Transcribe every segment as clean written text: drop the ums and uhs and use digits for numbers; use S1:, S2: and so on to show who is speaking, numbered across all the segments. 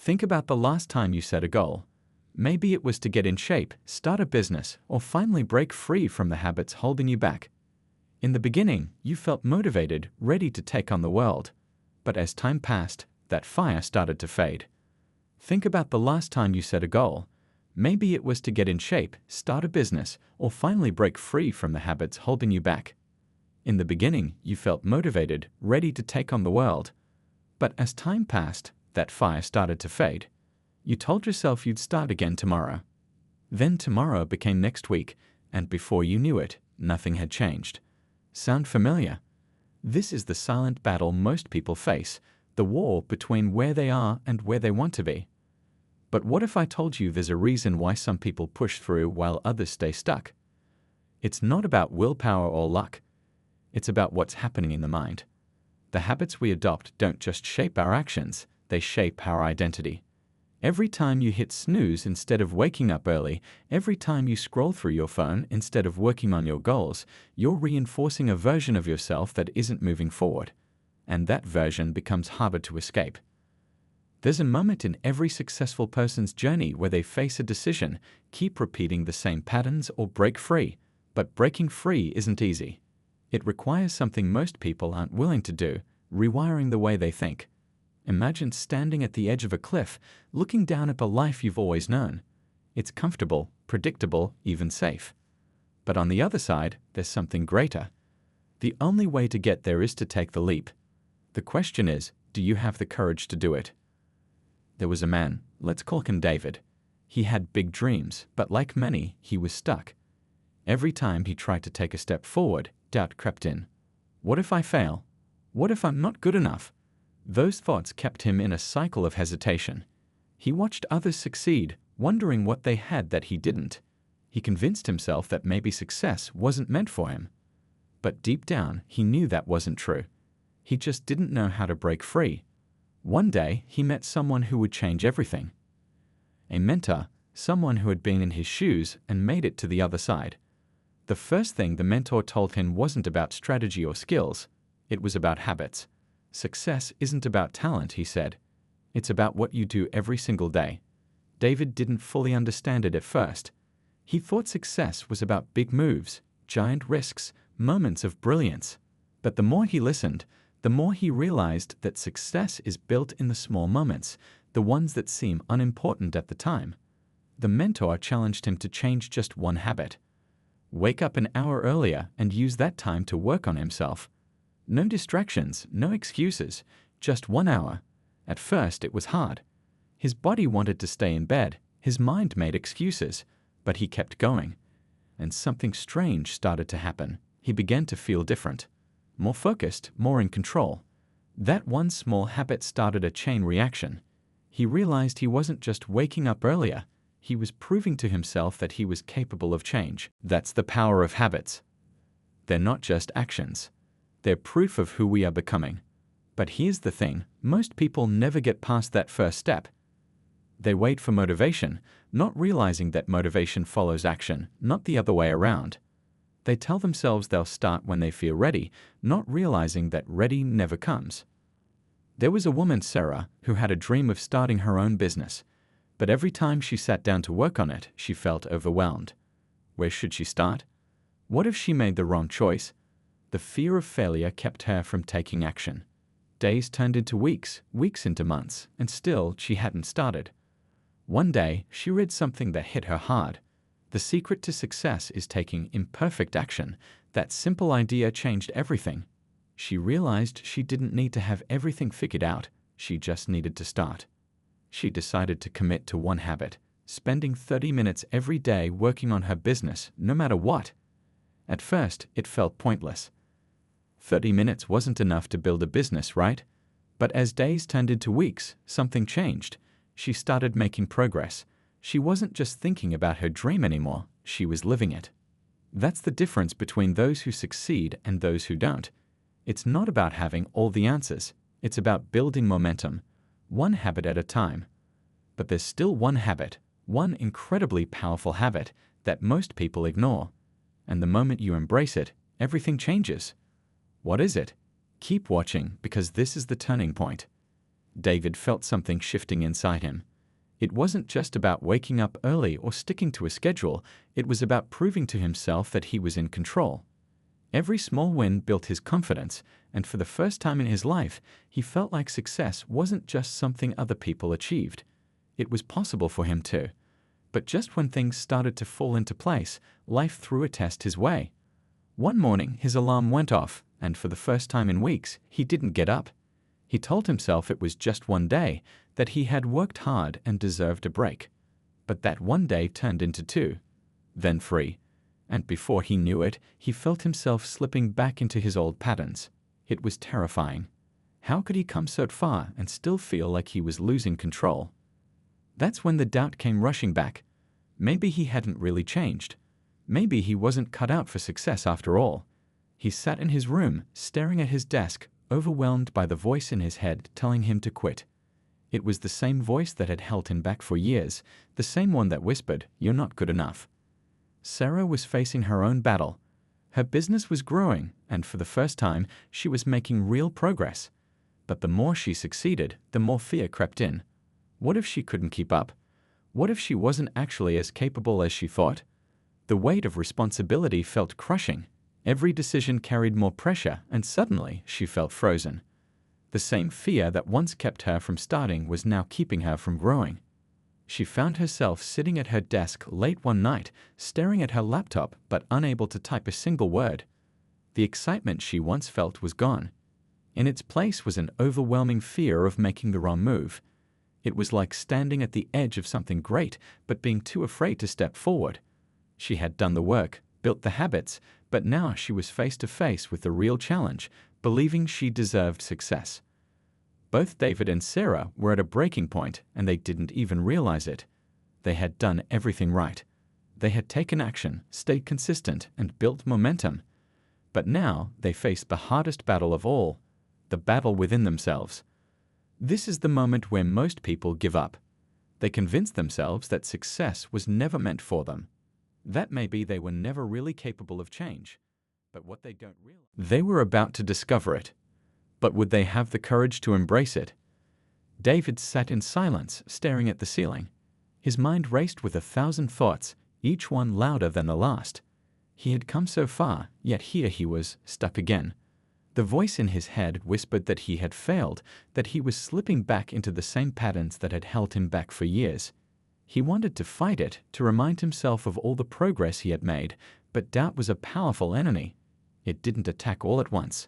S1: Think about the last time you set a goal. Maybe it was to get in shape, start a business, or finally break free from the habits holding you back. In the beginning, you felt motivated, ready to take on the world. But as time passed, that fire started to fade. Think about the last time you set a goal. Maybe it was to get in shape, start a business, or finally break free from the habits holding you back. In the beginning, you felt motivated, ready to take on the world. But as time passed, that fire started to fade. You told yourself you'd start again tomorrow. Then tomorrow became next week, and before you knew it, nothing had changed. Sound familiar? This is the silent battle most people face, the war between where they are and where they want to be. But what if I told you there's a reason why some people push through while others stay stuck? It's not about willpower or luck. It's about what's happening in the mind. The habits we adopt don't just shape our actions, they shape our identity. Every time you hit snooze instead of waking up early, every time you scroll through your phone instead of working on your goals, you're reinforcing a version of yourself that isn't moving forward. And that version becomes harder to escape. There's a moment in every successful person's journey where they face a decision, keep repeating the same patterns, or break free. But breaking free isn't easy. It requires something most people aren't willing to do, rewiring the way they think. Imagine standing at the edge of a cliff, looking down at the life you've always known. It's comfortable, predictable, even safe. But on the other side, there's something greater. The only way to get there is to take the leap. The question is, do you have the courage to do it? There was a man, let's call him David. He had big dreams, but like many, he was stuck. Every time he tried to take a step forward, doubt crept in. What if I fail? What if I'm not good enough? Those thoughts kept him in a cycle of hesitation. He watched others succeed, wondering what they had that he didn't. He convinced himself that maybe success wasn't meant for him. But deep down, he knew that wasn't true. He just didn't know how to break free. One day, he met someone who would change everything. A mentor, someone who had been in his shoes and made it to the other side. The first thing the mentor told him wasn't about strategy or skills. It was about habits. Success isn't about talent, he said. It's about what you do every single day. David didn't fully understand it at first. He thought success was about big moves, giant risks, moments of brilliance. But the more he listened, the more he realized that success is built in the small moments, the ones that seem unimportant at the time. The mentor challenged him to change just one habit. Wake up an hour earlier and use that time to work on himself. No distractions, no excuses, just 1 hour. At first, it was hard. His body wanted to stay in bed, his mind made excuses, but he kept going. And something strange started to happen. He began to feel different. More focused, more in control. That one small habit started a chain reaction. He realized he wasn't just waking up earlier, he was proving to himself that he was capable of change. That's the power of habits. They're not just actions. They're proof of who we are becoming. But here's the thing, most people never get past that first step. They wait for motivation, not realizing that motivation follows action, not the other way around. They tell themselves they'll start when they feel ready, not realizing that ready never comes. There was a woman, Sarah, who had a dream of starting her own business. But every time she sat down to work on it, she felt overwhelmed. Where should she start? What if she made the wrong choice? The fear of failure kept her from taking action. Days turned into weeks, weeks into months, and still she hadn't started. One day, she read something that hit her hard. The secret to success is taking imperfect action. That simple idea changed everything. She realized she didn't need to have everything figured out, she just needed to start. She decided to commit to one habit, spending 30 minutes every day working on her business, no matter what. At first, it felt pointless. 30 minutes wasn't enough to build a business, right? But as days turned into weeks, something changed. She started making progress. She wasn't just thinking about her dream anymore, she was living it. That's the difference between those who succeed and those who don't. It's not about having all the answers. It's about building momentum, one habit at a time. But there's still one habit, one incredibly powerful habit that most people ignore. And the moment you embrace it, everything changes. What is it? Keep watching because this is the turning point. David felt something shifting inside him. It wasn't just about waking up early or sticking to a schedule, it was about proving to himself that he was in control. Every small win built his confidence, and for the first time in his life, he felt like success wasn't just something other people achieved. It was possible for him too. But just when things started to fall into place, life threw a test his way. One morning, his alarm went off, and for the first time in weeks, he didn't get up. He told himself it was just one day, that he had worked hard and deserved a break. But that one day turned into two, then three, and before he knew it, he felt himself slipping back into his old patterns. It was terrifying. How could he come so far and still feel like he was losing control? That's when the doubt came rushing back. Maybe he hadn't really changed. Maybe he wasn't cut out for success after all. He sat in his room, staring at his desk, overwhelmed by the voice in his head telling him to quit. It was the same voice that had held him back for years, the same one that whispered, "You're not good enough." Sarah was facing her own battle. Her business was growing, and for the first time, she was making real progress. But the more she succeeded, the more fear crept in. What if she couldn't keep up? What if she wasn't actually as capable as she thought? The weight of responsibility felt crushing. Every decision carried more pressure, and suddenly she felt frozen. The same fear that once kept her from starting was now keeping her from growing. She found herself sitting at her desk late one night, staring at her laptop but unable to type a single word. The excitement she once felt was gone. In its place was an overwhelming fear of making the wrong move. It was like standing at the edge of something great but being too afraid to step forward. She had done the work, built the habits, but now she was face to face with the real challenge, believing she deserved success. Both David and Sarah were at a breaking point, and they didn't even realize it. They had done everything right. They had taken action, stayed consistent, and built momentum. But now they faced the hardest battle of all, the battle within themselves. This is the moment where most people give up. They convince themselves that success was never meant for them. That maybe they were never really capable of change. But what they don't realize, they were about to discover it. But would they have the courage to embrace it? David sat in silence, staring at the ceiling. His mind raced with 1,000 thoughts, each one louder than the last. He had come so far, yet here he was, stuck again. The voice in his head whispered that he had failed, that he was slipping back into the same patterns that had held him back for years. He wanted to fight it, to remind himself of all the progress he had made, but doubt was a powerful enemy. It didn't attack all at once.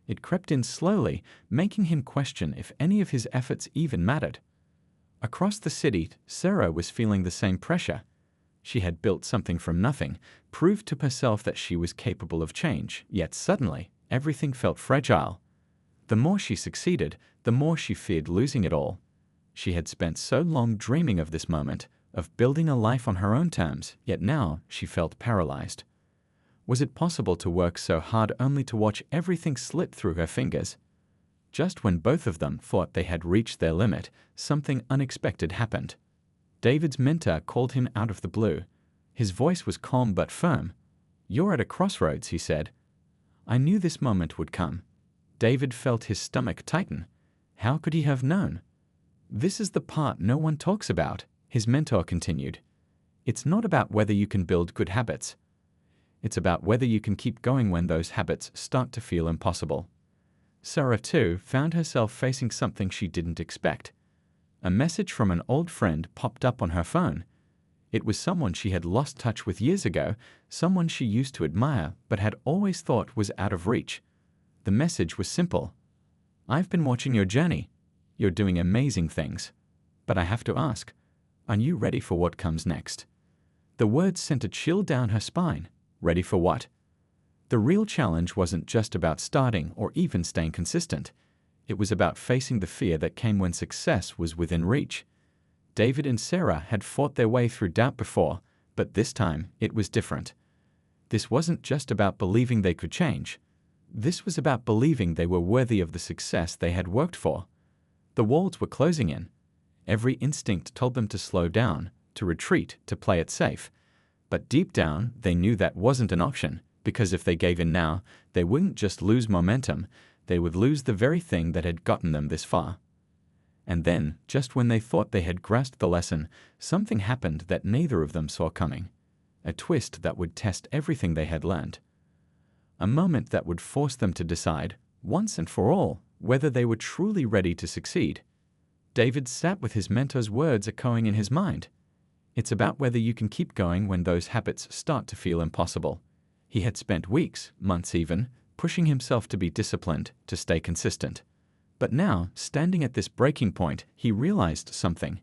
S1: It crept in slowly, making him question if any of his efforts even mattered. Across the city, Sarah was feeling the same pressure. She had built something from nothing, proved to herself that she was capable of change, yet suddenly, everything felt fragile. The more she succeeded, the more she feared losing it all. She had spent so long dreaming of this moment, of building a life on her own terms, yet now she felt paralyzed. Was it possible to work so hard only to watch everything slip through her fingers? Just when both of them thought they had reached their limit, something unexpected happened. David's mentor called him out of the blue. His voice was calm but firm. "You're at a crossroads," he said. I knew this moment would come. David felt his stomach tighten. How could he have known? "This is the part no one talks about," his mentor continued. "It's not about whether you can build good habits. It's about whether you can keep going when those habits start to feel impossible." Sarah, too, found herself facing something she didn't expect. A message from an old friend popped up on her phone. It was someone she had lost touch with years ago, someone she used to admire but had always thought was out of reach. The message was simple. "I've been watching your journey. You're doing amazing things. But I have to ask, are you ready for what comes next?" The words sent a chill down her spine. Ready for what? The real challenge wasn't just about starting or even staying consistent. It was about facing the fear that came when success was within reach. David and Sarah had fought their way through doubt before, but this time it was different. This wasn't just about believing they could change. This was about believing they were worthy of the success they had worked for. The walls were closing in. Every instinct told them to slow down, to retreat, to play it safe. But deep down, they knew that wasn't an option, because if they gave in now, they wouldn't just lose momentum, they would lose the very thing that had gotten them this far. And then, just when they thought they had grasped the lesson, something happened that neither of them saw coming. A twist that would test everything they had learned. A moment that would force them to decide, once and for all, whether they were truly ready to succeed. David sat with his mentor's words echoing in his mind. It's about whether you can keep going when those habits start to feel impossible. He had spent weeks, months even, pushing himself to be disciplined, to stay consistent. But now, standing at this breaking point, he realized something.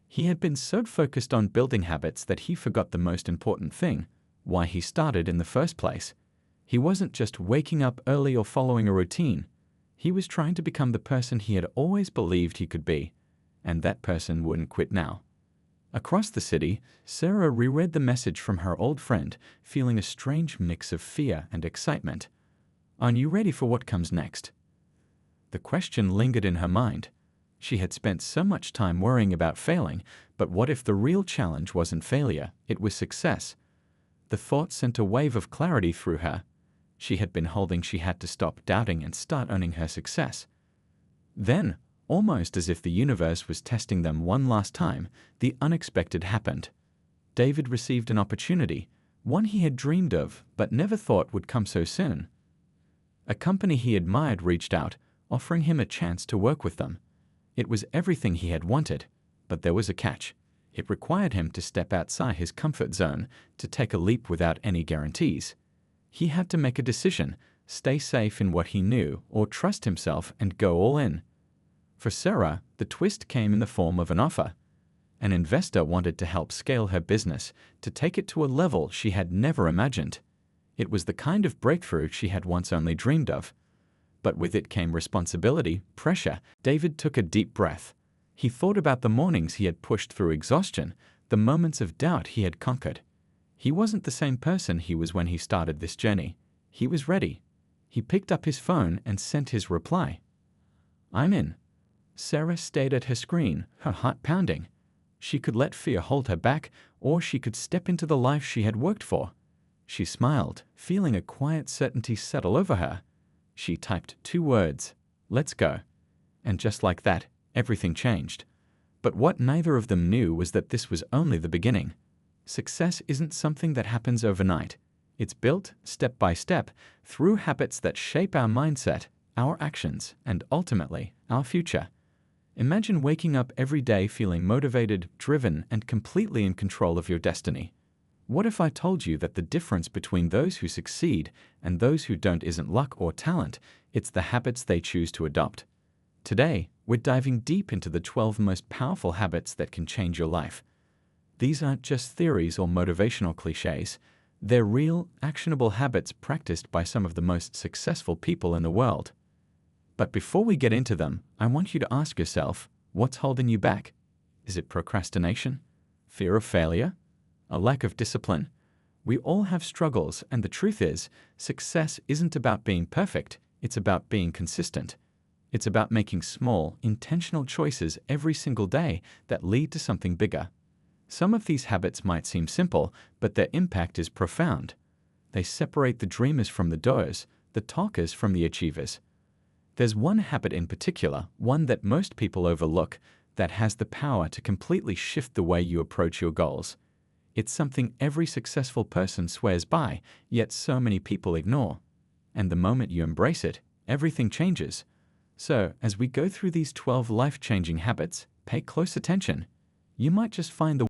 S1: He had been so focused on building habits that he forgot the most important thing, why he started in the first place. He wasn't just waking up early or following a routine. He was trying to become the person he had always believed he could be, and that person wouldn't quit now. Across the city, Sarah reread the message from her old friend, feeling a strange mix of fear and excitement. "Are you ready for what comes next?" The question lingered in her mind. She had spent so much time worrying about failing, but what if the real challenge wasn't failure, it was success? The thought sent a wave of clarity through her. She had been holding she had to stop doubting and start owning her success. Then, almost as if the universe was testing them one last time, the unexpected happened. David received an opportunity, one he had dreamed of but never thought would come so soon. A company he admired reached out, offering him a chance to work with them. It was everything he had wanted, but there was a catch. It required him to step outside his comfort zone, to take a leap without any guarantees. He had to make a decision, stay safe in what he knew, or trust himself and go all in. For Sarah, the twist came in the form of an offer. An investor wanted to help scale her business, to take it to a level she had never imagined. It was the kind of breakthrough she had once only dreamed of. But with it came responsibility, pressure. David took a deep breath. He thought about the mornings he had pushed through exhaustion, the moments of doubt he had conquered. He wasn't the same person he was when he started this journey. He was ready. He picked up his phone and sent his reply. "I'm in." Sarah stayed at her screen, her heart pounding. She could let fear hold her back, or she could step into the life she had worked for. She smiled, feeling a quiet certainty settle over her. She typed 2 words, "Let's go." And just like that, everything changed. But what neither of them knew was that this was only the beginning. Success isn't something that happens overnight. It's built, step by step, through habits that shape our mindset, our actions, and ultimately, our future. Imagine waking up every day feeling motivated, driven, and completely in control of your destiny. What if I told you that the difference between those who succeed and those who don't isn't luck or talent, it's the habits they choose to adopt? Today, we're diving deep into the 12 most powerful habits that can change your life. These aren't just theories or motivational cliches. They're real, actionable habits practiced by some of the most successful people in the world. But before we get into them, I want you to ask yourself, what's holding you back? Is it procrastination? Fear of failure? A lack of discipline? We all have struggles, and the truth is, success isn't about being perfect, it's about being consistent. It's about making small, intentional choices every single day that lead to something bigger. Some of these habits might seem simple, but their impact is profound. They separate the dreamers from the doers, the talkers from the achievers. There's one habit in particular, one that most people overlook, that has the power to completely shift the way you approach your goals. It's something every successful person swears by, yet so many people ignore. And the moment you embrace it, everything changes. So, as we go through these 12 life-changing habits, pay close attention. You might just find the